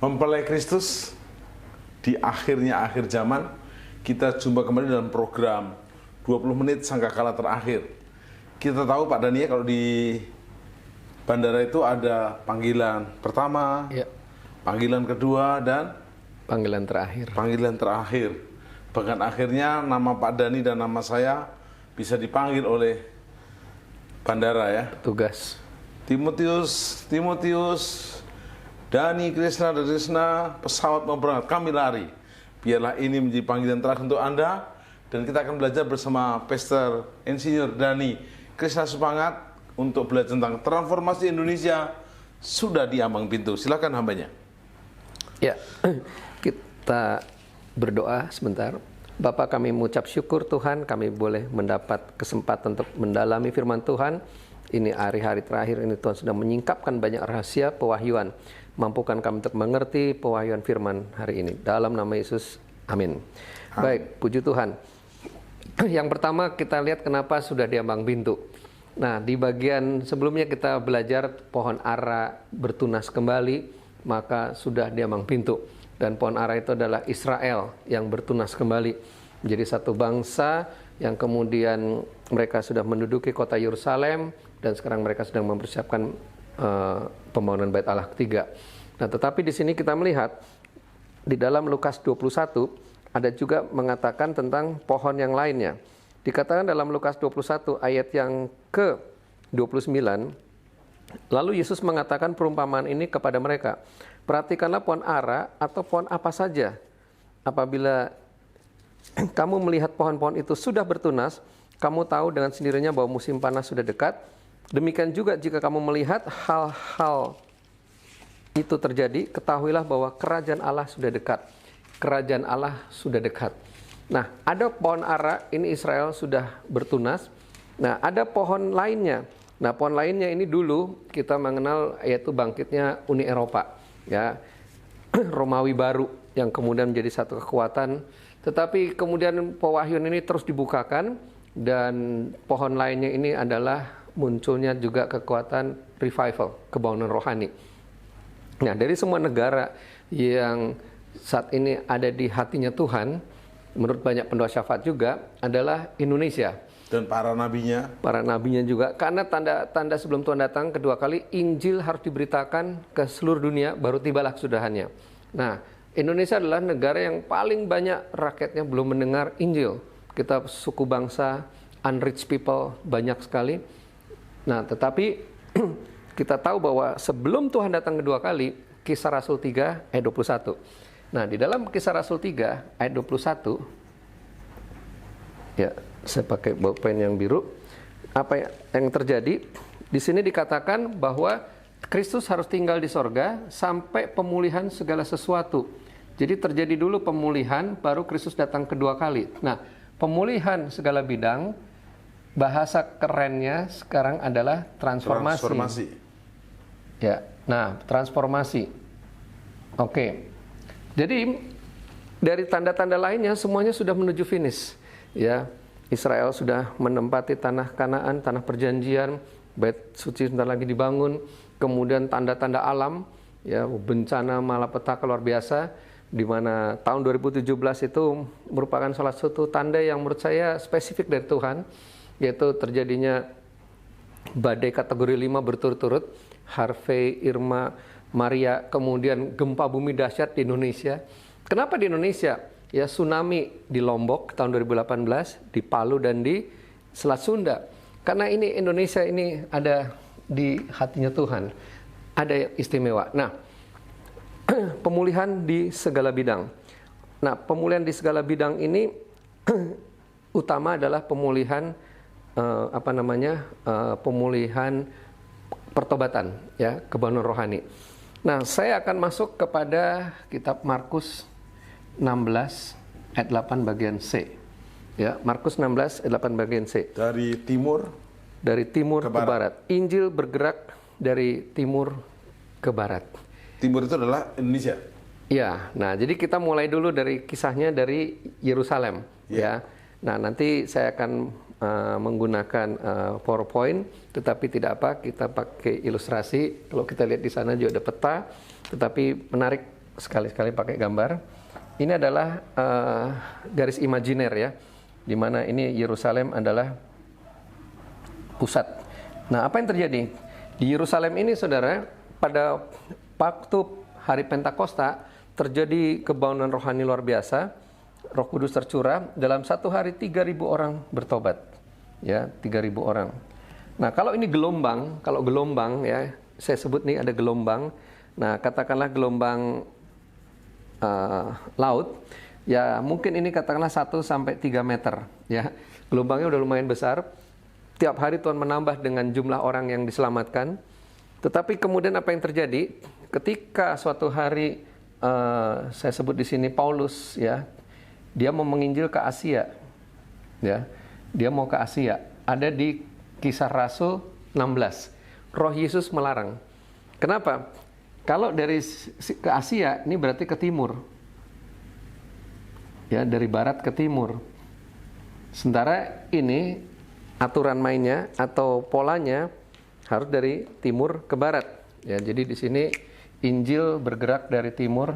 Mempelai Kristus di akhirnya akhir zaman. Kita jumpa kembali dalam program 20 menit sangkakala terakhir. Kita tahu Pak Dani, kalau di bandara itu ada panggilan pertama, ya, panggilan kedua, dan panggilan terakhir. Panggilan terakhir. Bahkan akhirnya nama Pak Dani dan nama saya bisa dipanggil oleh bandara, ya. Tugas. Timotius, Dani, Krishna, pesawat mau berangkat, kami lari. Biarlah ini menjadi panggilan terakhir untuk Anda. Dan kita akan belajar bersama Pastor Insinyur Dani Krishna Supangat untuk belajar tentang transformasi Indonesia sudah di ambang pintu. Silakan hambanya. Ya, kita berdoa sebentar. Bapak, kami mengucap syukur Tuhan, kami boleh mendapat kesempatan untuk mendalami firman Tuhan. Ini hari-hari terakhir ini Tuhan sudah menyingkapkan banyak rahasia pewahyuan. Mampukan kami untuk mengerti pewahyuan firman hari ini. Dalam nama Yesus, amin. Baik, puji Tuhan. Yang pertama kita lihat kenapa sudah di ambang pintu. Nah, di bagian sebelumnya kita belajar pohon ara bertunas kembali, maka sudah di ambang pintu. Dan pohon ara itu adalah Israel yang bertunas kembali menjadi satu bangsa yang kemudian mereka sudah menduduki kota Yerusalem dan sekarang mereka sedang mempersiapkan pembangunan Bait Allah ketiga. Nah, tetapi di sini kita melihat di dalam Lukas 21 ada juga mengatakan tentang pohon yang lainnya. Dikatakan dalam Lukas 21 ayat yang ke-29, lalu Yesus mengatakan perumpamaan ini kepada mereka. Perhatikanlah pohon ara atau pohon apa saja. Apabila kamu melihat pohon-pohon itu sudah bertunas, kamu tahu dengan sendirinya bahwa musim panas sudah dekat. Demikian juga jika kamu melihat hal-hal itu terjadi, ketahuilah bahwa kerajaan Allah sudah dekat. Kerajaan Allah sudah dekat. Nah, ada pohon ara, ini Israel sudah bertunas. Nah, ada pohon lainnya. Nah, pohon lainnya ini dulu kita mengenal yaitu bangkitnya Uni Eropa, ya. Romawi baru yang kemudian menjadi satu kekuatan. Tetapi kemudian pewahyuan ini terus dibukakan dan pohon lainnya ini adalah munculnya juga kekuatan revival, kebangunan rohani. Nah, dari semua negara yang saat ini ada di hatinya Tuhan, menurut banyak pendoa syafaat juga, adalah Indonesia. Dan para nabinya. Para nabinya juga. Karena tanda-tanda sebelum Tuhan datang kedua kali, Injil harus diberitakan ke seluruh dunia, baru tibalah kesudahannya. Nah, Indonesia adalah negara yang paling banyak rakyatnya belum mendengar Injil. Kita suku bangsa, unreached people, banyak sekali. Nah, tetapi kita tahu bahwa sebelum Tuhan datang kedua kali, Kisah Rasul 3 ayat 21. Nah, di dalam Kisah Rasul 3 ayat 21, ya, saya pakai bolpen yang biru. Apa yang terjadi? Di sini dikatakan bahwa Kristus harus tinggal di sorga sampai pemulihan segala sesuatu. Jadi terjadi dulu pemulihan, baru Kristus datang kedua kali. Nah, pemulihan segala bidang, bahasa kerennya sekarang adalah transformasi. Ya, nah, transformasi. Oke. Jadi dari tanda-tanda lainnya semuanya sudah menuju finish. Ya, Israel sudah menempati tanah Kanaan, tanah perjanjian, Bait Suci sebentar lagi dibangun. Kemudian tanda-tanda alam, ya, bencana malapetaka luar biasa, di mana tahun 2017 itu merupakan salah satu tanda yang menurut saya spesifik dari Tuhan, yaitu terjadinya badai kategori 5 berturut-turut, Harvey, Irma, Maria, kemudian gempa bumi dahsyat di Indonesia. Kenapa di Indonesia? Ya, tsunami di Lombok tahun 2018, di Palu dan di Selat Sunda. Karena ini Indonesia ini ada di hatinya Tuhan, ada istimewa. Nah, pemulihan di segala bidang. Nah, pemulihan di segala bidang ini utama adalah pemulihan pemulihan pertobatan, ya, kebangunan rohani. Nah, saya akan masuk kepada kitab Markus 16 ayat 8 bagian C. Ya, Markus 16 ayat 8 bagian C. Dari timur ke barat. Injil bergerak dari timur ke barat. Timur itu adalah Indonesia. Ya, nah jadi kita mulai dulu dari kisahnya dari Yerusalem. Ya, nah nanti saya akan menggunakan PowerPoint, tetapi tidak apa, kita pakai ilustrasi. Kalau kita lihat di sana juga ada peta, tetapi menarik sekali-sekali pakai gambar. Ini adalah garis imajiner ya, di mana ini Yerusalem adalah pusat. Nah, apa yang terjadi di Yerusalem ini, saudara? Pada waktu hari Pentakosta terjadi kebaunan rohani luar biasa. Roh Kudus tercurah, dalam satu hari 3.000 orang bertobat, ya 3.000 orang. Nah, kalau ini gelombang, ya, saya sebut nih ada gelombang. Nah, katakanlah gelombang laut, ya mungkin ini katakanlah 1 sampai 3 meter, ya. Gelombangnya udah lumayan besar. Tiap hari Tuhan menambah dengan jumlah orang yang diselamatkan. Tetapi kemudian apa yang terjadi? Ketika suatu hari saya sebut di sini Paulus, ya, dia mau menginjil ke Asia, ya, dia mau ke Asia. Ada di Kisah Rasul 16. Roh Yesus melarang. Kenapa? Kalau dari ke Asia, ini berarti ke timur. Ya, dari barat ke timur. Sementara ini aturan mainnya atau polanya harus dari timur ke barat. Ya, jadi di sini Injil bergerak dari timur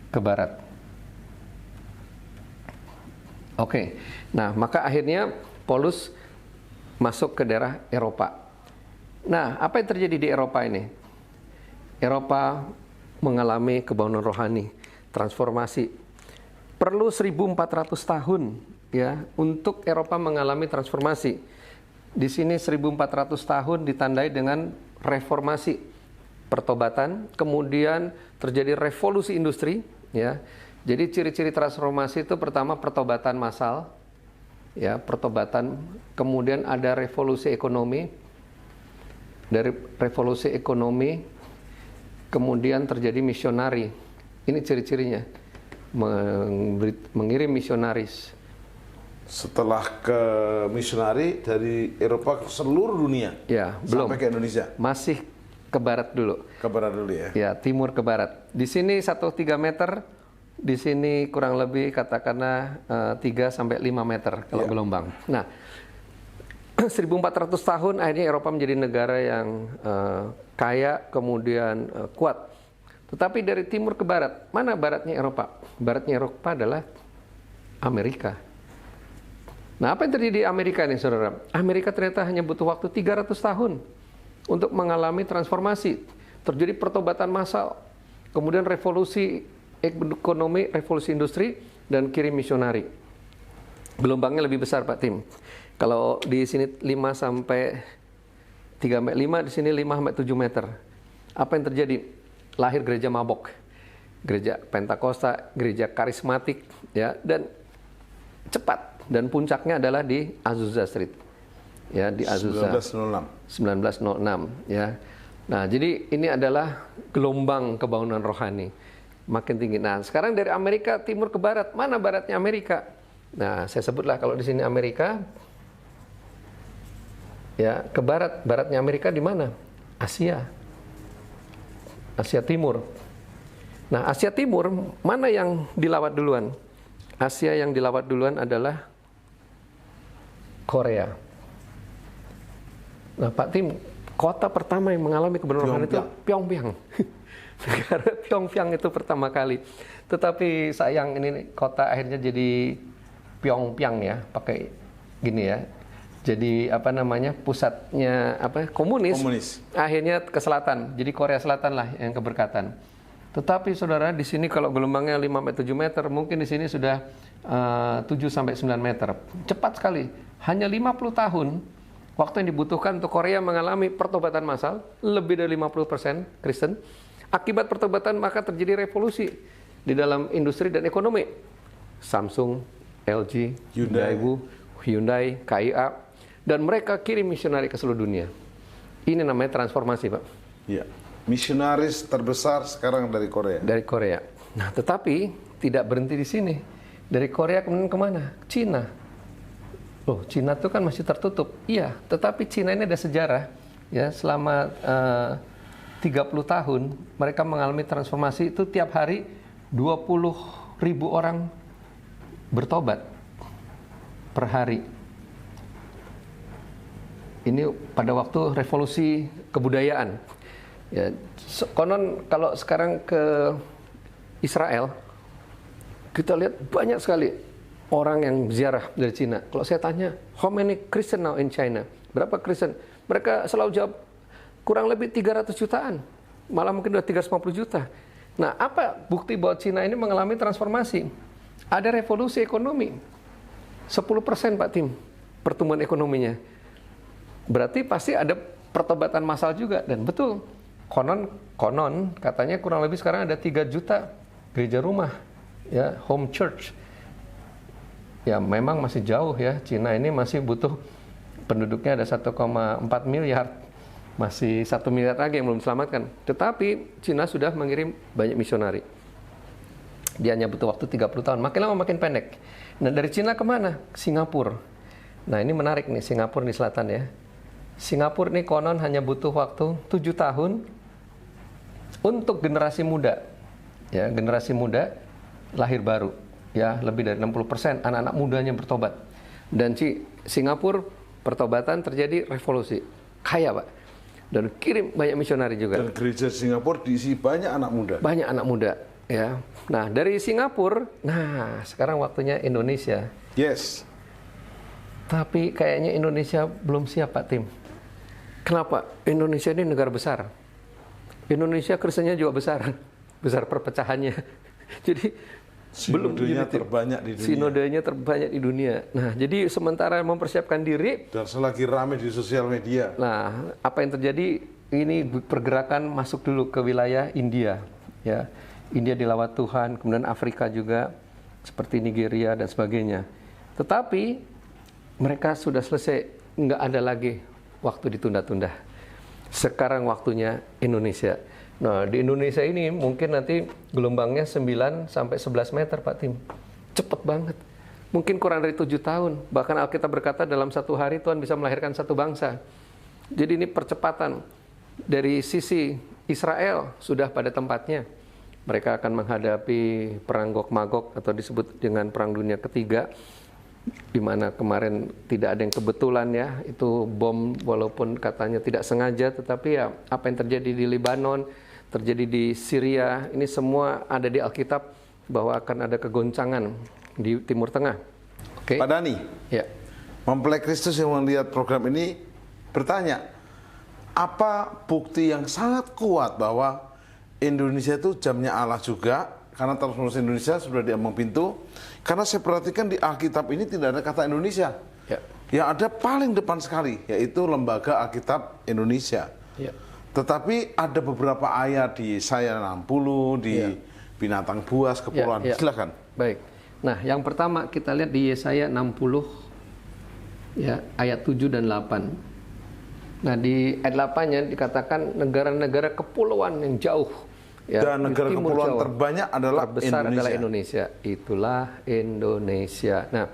ke barat. Oke. Nah, maka akhirnya Paulus masuk ke daerah Eropa. Nah, apa yang terjadi di Eropa ini? Eropa mengalami kebaunan rohani, transformasi. Perlu 1.400 tahun ya untuk Eropa mengalami transformasi. Di sini 1.400 tahun ditandai dengan reformasi, pertobatan, kemudian terjadi revolusi industri ya. Jadi ciri-ciri transformasi itu pertama pertobatan massal, ya, pertobatan, kemudian ada revolusi ekonomi. Dari revolusi ekonomi kemudian terjadi misionari. Ini ciri-cirinya, mengirim misionaris. Setelah ke misionari dari Eropa ke seluruh dunia, ya, belum sampai ke Indonesia. Masih ke barat dulu. Ke barat dulu ya. Ya, timur ke barat. Di sini 1-3 meter, di sini kurang lebih katakanlah 3 sampai 5 meter kalau gelombang. Nah, 1.400 tahun akhirnya Eropa menjadi negara yang kaya, kemudian kuat. Tetapi dari timur ke barat, mana baratnya Eropa? Baratnya Eropa adalah Amerika. Nah, apa yang terjadi di Amerika ini, saudara? Amerika ternyata hanya butuh waktu 300 tahun untuk mengalami transformasi. Terjadi pertobatan massal, kemudian revolusi ekonomi, revolusi industri, dan kirim misionari. Gelombangnya lebih besar, Pak Tim. Kalau di sini 5 sampai 3,5, di sini 5 sampai 7 meter. Apa yang terjadi? Lahir gereja mabok, gereja Pentakosta, gereja karismatik, ya, dan cepat. Dan puncaknya adalah di Azusa Street, ya, di Azusa. 1906, ya. Nah, jadi ini adalah gelombang kebaunan rohani makin tinggi. Nah, sekarang dari Amerika timur ke barat, mana baratnya Amerika? Nah, saya sebutlah kalau di sini Amerika. Ya, ke barat, baratnya Amerika di mana? Asia. Asia Timur. Nah, Asia Timur mana yang dilawat duluan? Asia yang dilawat duluan adalah Korea. Nah, Pak Tim, kota pertama yang mengalami kebenaran itu Pyongyang. Negara Pyongyang itu pertama kali. Tetapi sayang ini kota akhirnya jadi Pyongyang ya, pakai gini ya. Jadi apa namanya, pusatnya apa, komunis. Akhirnya ke selatan, jadi Korea Selatan lah yang keberkatan. Tetapi saudara, di sini kalau gelombangnya 5-7 meter, mungkin di sini sudah 7-9 meter. Cepat sekali, hanya 50 tahun waktu yang dibutuhkan untuk Korea mengalami pertobatan massal, lebih dari 50% Kristen. Akibat pertobatan maka terjadi revolusi di dalam industri dan ekonomi. Samsung, LG, Hyundai, KIA, dan mereka kirim misionari ke seluruh dunia. Ini namanya transformasi, Pak. Iya. Misionaris terbesar sekarang dari Korea. Dari Korea. Nah, tetapi tidak berhenti di sini. Dari Korea kemudian kemana? Cina. Loh, Cina itu kan masih tertutup. Iya, tetapi Cina ini ada sejarah. Ya, selama 30 tahun mereka mengalami transformasi itu tiap hari 20.000 orang bertobat per hari. Ini pada waktu revolusi kebudayaan. Ya, konon kalau sekarang ke Israel, kita lihat banyak sekali orang yang ziarah dari Cina. Kalau saya tanya, how many Christian now in China? Berapa Kristen? Mereka selalu jawab, kurang lebih 300 jutaan. Malah mungkin udah 350 juta. Nah, apa bukti bahwa Cina ini mengalami transformasi? Ada revolusi ekonomi. 10% Pak Tim, pertumbuhan ekonominya. Berarti pasti ada pertobatan massal juga. Dan betul, konon katanya kurang lebih sekarang ada 3 juta gereja rumah, ya, home church. Ya memang masih jauh ya, Cina ini masih butuh, penduduknya ada 1,4 miliar, masih 1 miliar lagi yang belum diselamatkan. Tetapi Cina sudah mengirim banyak misionari. Dia hanya butuh waktu 30 tahun, makin lama makin pendek. Nah dari Cina kemana? Singapura. Nah ini menarik nih, Singapura di selatan ya. Singapura nih konon hanya butuh waktu 7 tahun untuk generasi muda. Ya, generasi muda lahir baru. Ya, lebih dari 60% anak-anak mudanya bertobat. Dan Singapura pertobatan terjadi revolusi. Kaya, Pak. Dan kirim banyak misionari juga. Dan gereja Singapura diisi banyak anak muda. Banyak anak muda, ya. Nah, dari Singapura, nah sekarang waktunya Indonesia. Yes. Tapi kayaknya Indonesia belum siap, Pak Tim. Kenapa? Indonesia ini negara besar. Indonesia Kristennya juga besar. Besar perpecahannya. Jadi sinodenya terbanyak di dunia. Sinodenya terbanyak di dunia. Nah, jadi sementara mempersiapkan diri. Dan selagi ramai di sosial media. Nah, apa yang terjadi? Ini pergerakan masuk dulu ke wilayah India. Ya, India dilawat Tuhan. Kemudian Afrika juga, seperti Nigeria dan sebagainya. Tetapi mereka sudah selesai. Nggak ada lagi waktu ditunda-tunda. Sekarang waktunya Indonesia. Nah, di Indonesia ini mungkin nanti gelombangnya 9 sampai 11 meter, Pak Tim. Cepet banget. Mungkin kurang dari 7 tahun. Bahkan Alkitab berkata dalam 1 hari Tuhan bisa melahirkan 1 bangsa. Jadi ini percepatan. Dari sisi Israel sudah pada tempatnya. Mereka akan menghadapi perang Gog-Magog atau disebut dengan Perang Dunia Ketiga. Di mana kemarin tidak ada yang kebetulan ya, itu bom walaupun katanya tidak sengaja, tetapi ya apa yang terjadi di Lebanon, terjadi di Syria, ini semua ada di Alkitab bahwa akan ada kegoncangan di Timur Tengah. Oke. Pak Dhani, ya. mempelai Kristus yang melihat program ini bertanya, apa bukti yang sangat kuat bahwa Indonesia itu jamnya Allah juga? Karena transformasi Indonesia sudah diambang pintu. Karena saya perhatikan di Alkitab ini tidak ada kata Indonesia. Ya. Yang ada paling depan sekali, yaitu Lembaga Alkitab Indonesia. Ya. Tetapi ada beberapa ayat di Yesaya 60, di binatang buas, kepulauan. Ya. Silakan. Baik. Nah, yang pertama kita lihat di Yesaya 60, ya, ayat 7 dan 8. Nah, di ayat 8-nya dikatakan negara-negara kepulauan yang jauh. Ya, dan negara kepulauan terbanyak adalah terbesar adalah Indonesia. Itulah Indonesia. Nah,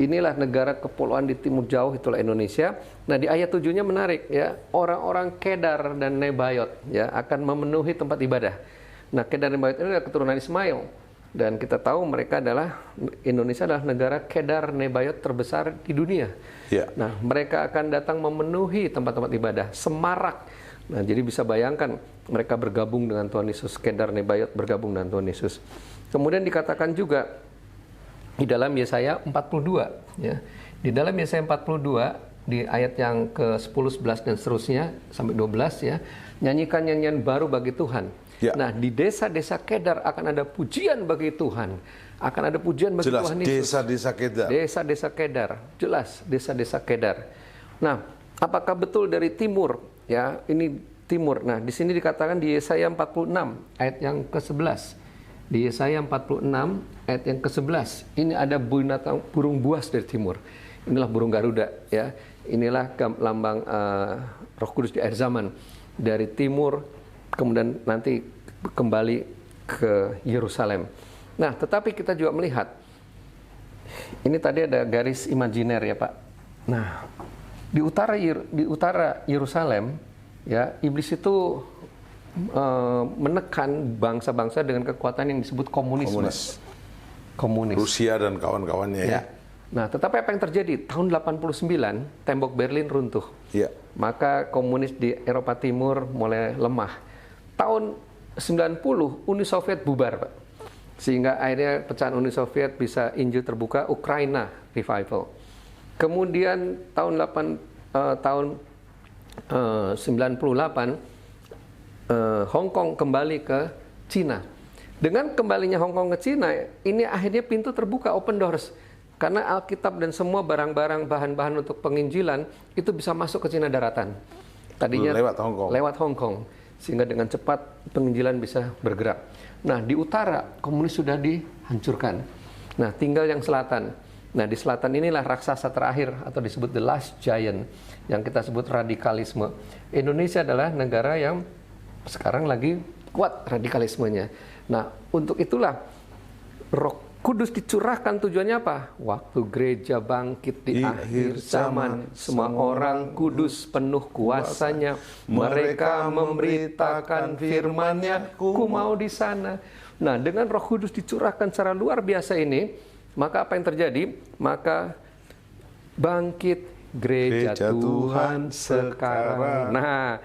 inilah negara kepulauan di timur jauh, itulah Indonesia. Nah, di ayat 7-nya menarik ya. Orang-orang Kedar dan Nebayot ya akan memenuhi tempat ibadah. Nah, Kedar dan Nebayot ini adalah keturunan Ismail. Dan kita tahu mereka adalah, Indonesia adalah negara Kedar Nebayot terbesar di dunia. Ya. Nah, mereka akan datang memenuhi tempat-tempat ibadah, semarak. Nah, jadi bisa bayangkan mereka bergabung dengan Tuhan Yesus, Kedar Nebayot bergabung dengan Tuhan Yesus. Kemudian dikatakan juga di dalam Yesaya 42 ya. Di dalam Yesaya 42 di ayat yang ke-10, 11 dan seterusnya sampai 12 ya, nyanyikan nyanyian baru bagi Tuhan. Ya. Nah, di desa-desa Kedar akan ada pujian bagi Tuhan. Akan ada pujian bagi jelas, Tuhan Yesus. Desa-desa Kedar. Desa-desa Kedar. Jelas, desa-desa Kedar. Nah, apakah betul dari timur? Ya, ini timur. Nah, di sini dikatakan di Yesaya 46 ayat yang ke-11. Di Yesaya 46 ayat yang ke-11, ini ada binatang burung buas dari timur. Inilah burung Garuda ya. Inilah lambang Roh Kudus di akhir zaman. Dari timur kemudian nanti kembali ke Yerusalem. Nah, tetapi kita juga melihat ini tadi ada garis imajiner ya, Pak. Nah, di utara Yerusalem ya, iblis itu menekan bangsa-bangsa dengan kekuatan yang disebut komunisme. Komunis. Rusia dan kawan-kawannya ya. Nah, tetapi apa yang terjadi? Tahun 89 tembok Berlin runtuh. Ya. maka komunis di Eropa Timur mulai lemah. Tahun 90 Uni Soviet bubar, Pak. Sehingga akhirnya pecahan Uni Soviet bisa Injil terbuka, Ukraina revival. Kemudian tahun 98 Hong Kong kembali ke Cina. Dengan kembalinya Hong Kong ke Cina, ini akhirnya pintu terbuka, open doors. Karena Alkitab dan semua barang-barang, bahan-bahan untuk penginjilan itu bisa masuk ke Cina daratan. Tadinya lewat Hong Kong. Sehingga dengan cepat penginjilan bisa bergerak. Nah, di utara komunis sudah dihancurkan. Nah, tinggal yang selatan. Nah, di selatan inilah raksasa terakhir atau disebut the last giant yang kita sebut radikalisme. Indonesia adalah negara yang sekarang lagi kuat radikalismenya. Nah, untuk itulah Roh Kudus dicurahkan, tujuannya apa? Waktu gereja bangkit di akhir zaman, semua orang kudus penuh kuasanya. Mereka memberitakan firman-Nya, ku mau di sana. Nah, dengan Roh Kudus dicurahkan secara luar biasa ini, maka apa yang terjadi? Maka bangkit gereja Tuhan sekarang. Nah,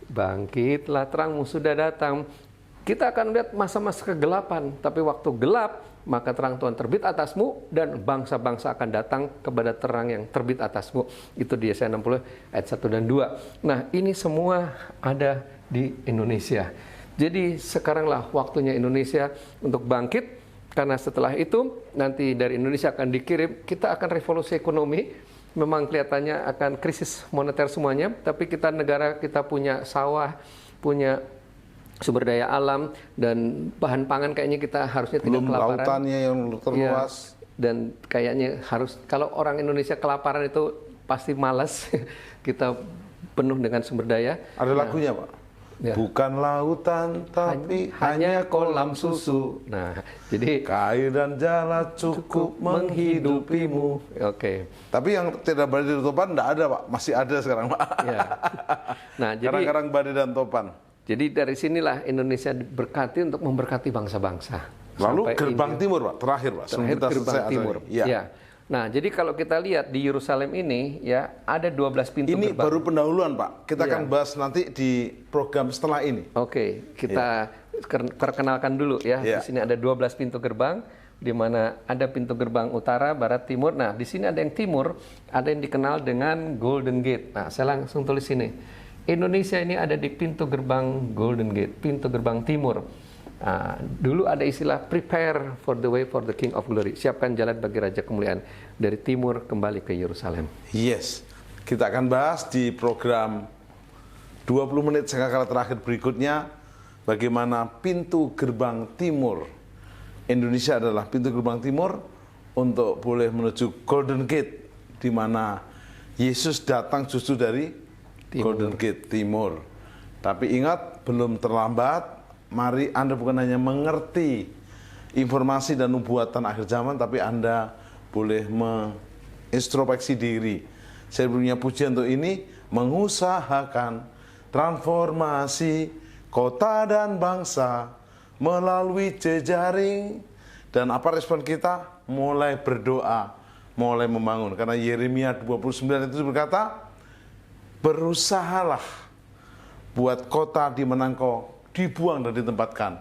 bangkitlah, terangmu sudah datang. Kita akan lihat masa-masa kegelapan, tapi waktu gelap, maka terang Tuhan terbit atasmu dan bangsa-bangsa akan datang kepada terang yang terbit atasmu. Itu di Yesaya 60 ayat 1 dan 2. Nah, ini semua ada di Indonesia. Jadi sekaranglah waktunya Indonesia untuk bangkit, karena setelah itu nanti dari Indonesia akan dikirim, kita akan revolusi ekonomi. Memang kelihatannya akan krisis moneter semuanya, tapi kita negara kita punya sawah, punya sumber daya alam dan bahan pangan, kayaknya kita harusnya tidak kelaparan. Lautannya yang terluas. Ya, dan kayaknya harus, kalau orang Indonesia kelaparan itu pasti malas. Kita penuh dengan sumber daya. Ada lagunya, Pak. Ya. Bukan lautan tapi hanya kolam susu. Nah, jadi air dan jala cukup menghidupimu. Oke. Tapi yang tidak badai dan topan tidak ada, Pak. Masih ada sekarang, Pak. Ya. Nah, jadi karang-karang badai dan topan. Jadi dari sinilah Indonesia diberkati untuk memberkati bangsa-bangsa. Lalu gerbang timur, Pak, terakhir, Pak. Terakhir gerbang timur. Ya. Nah, jadi kalau kita lihat di Yerusalem ini, ya ada 12 pintu ini gerbang. baru pendahuluan, Pak. Kita akan bahas nanti di program setelah ini. Oke, kita perkenalkan dulu ya. Di sini ada 12 pintu gerbang, di mana ada pintu gerbang utara, barat, timur. Nah, di sini ada yang timur, ada yang dikenal dengan Golden Gate. Nah, saya langsung tulis sini. Indonesia ini ada di pintu gerbang Golden Gate, pintu gerbang timur. Dulu ada istilah prepare for the way for the King of Glory. Siapkan jalan bagi Raja Kemuliaan. Dari timur kembali ke Yerusalem. Yes, kita akan bahas di program 20 menit sekali terakhir berikutnya. Bagaimana pintu gerbang timur. Indonesia adalah pintu gerbang timur untuk boleh menuju Golden Gate. Di mana Yesus datang justru dari Golden Gate timur. Tapi ingat, belum terlambat. Mari Anda bukan hanya mengerti informasi dan nubuatan akhir zaman, tapi Anda boleh mengintrospeksi diri. Saya punya pujian untuk ini, mengusahakan transformasi kota dan bangsa melalui jejaring. Dan apa respon kita? Mulai berdoa, mulai membangun. Karena Yeremia 29 itu berkata, berusahalah buat kota di mana engkau dibuang dan ditempatkan,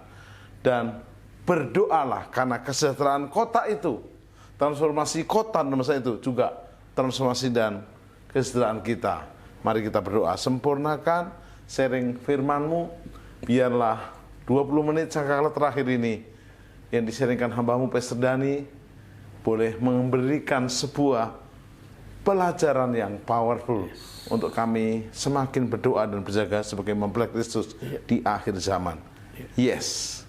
dan berdoalah karena kesejahteraan kota itu, transformasi kota dan masa itu juga transformasi dan kesejahteraan kita. Mari kita berdoa. Sempurnakan sharing firman-Mu, biarlah 20 menit sangkakala terakhir ini yang di-sharingkan hamba-Mu Pastor Dani boleh memberikan sebuah pelajaran yang powerful untuk kami semakin berdoa dan berjaga sebagai mempelai Kristus di akhir zaman. Yes.